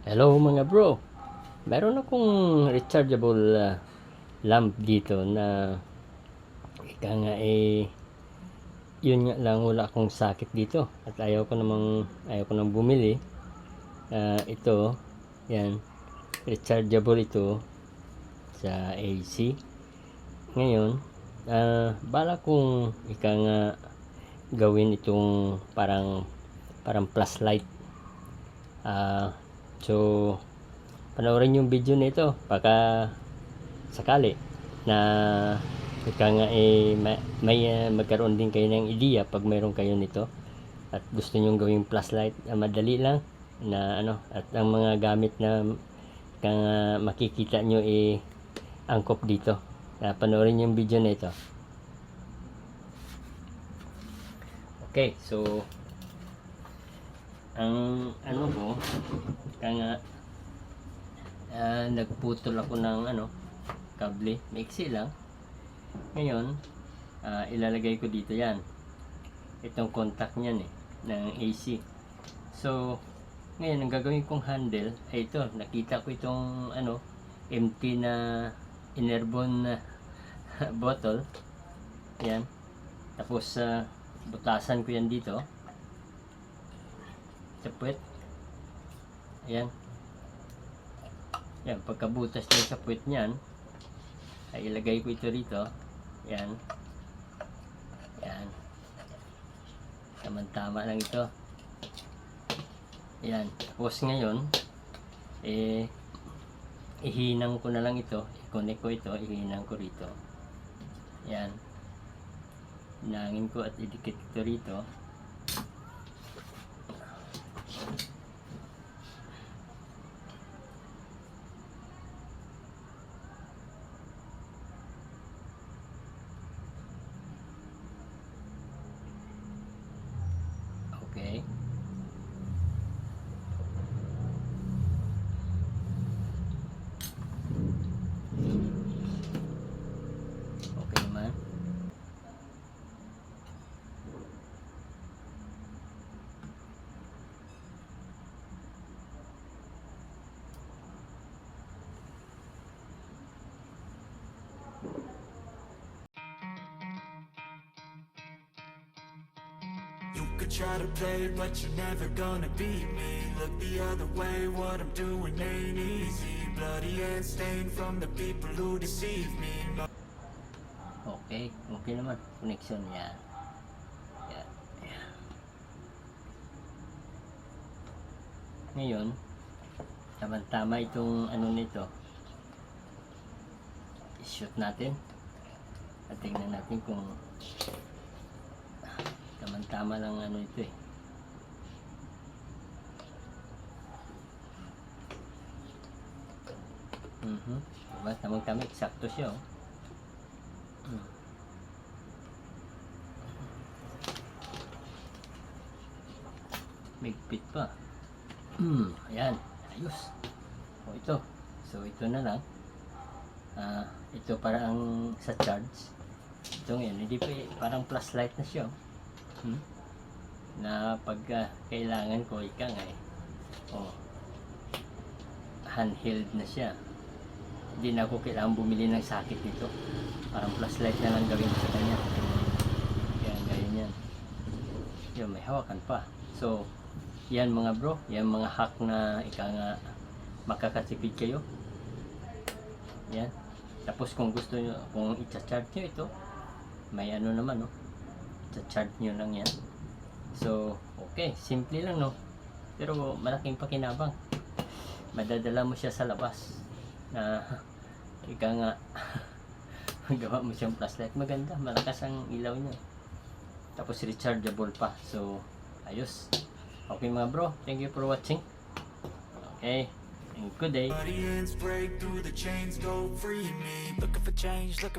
Hello mga bro, meron akong rechargeable lamp dito na ika nga yun nga lang, wala akong sakit dito at ayaw ko nang bumili. Ito yan, rechargeable ito sa AC. Ngayon bala kong ika nga gawin itong parang flashlight. So panoorin yung video nito baka sakali na ika nga may magkaroon din kayo ng ideya pag mayroon kayo nito at gusto nyong gawing flashlight. Madali lang na at ang mga gamit na ika nga makikita nyo angkop dito. Panoorin yung video nito. Okay, so ang ko kaya nagputol ako ng kable, maiksi lang. Ngayon ilalagay ko dito yan, itong contact niyan ng AC. So ngayon ang gagawin kong handle ay ito. Nakita ko itong empty na Enervon bottle yan, tapos butasan ko yan dito sa puwet. Ayan. Yan, pagkabutas niya sa puwet niyan, ay ilagay ko ito rito. Yan. Yan. Tama-tama lang ito. Yan. Tapos ngayon, ihinang ko na lang ito. I-connect ko ito. Ihinang ko rito. Yan. Hinangin ko at idikit ito rito. Okay. Okay naman. You could try to play, but you're never gonna beat me. Look the other way, what I'm doing ain't easy. Bloody and stained from the people who deceive me. Okay, okay naman. Connection yan. Yan. Yan. Ngayon, tama-tama itong nito. I-shoot natin. At tingnan natin kung tama lang ito diba? Tamang-tama, eksakto siya Migpit pa. Ayan, ayos. Ito. So ito na lang. Ito parang sa charge. Ito ngayon, hindi pa parang flashlight na siya. Na pag kailangan ko ika nga handheld na siya, hindi na ako kailangan bumili ng sakit nito. Parang flashlight na lang gawin sa kanya. Kaya ganyan yan. Yun, may hawakan pa. So yan mga bro, yan mga hack na ika nga makakatipid kayo. Yan. Tapos kung gusto nyo, kung i-charge nyo ito, may naman i-charge nyo lang yan. So okay, simple lang pero malaking pakinabang. Madadala mo siya sa labas na ika nga gawa mo siyang flashlight. Maganda, malakas ang ilaw niya, tapos rechargeable pa. So ayos. Okay mga bro, thank you for watching. Okay, and good day. Bloody ends break through the chains, go free me. Looking for change, looking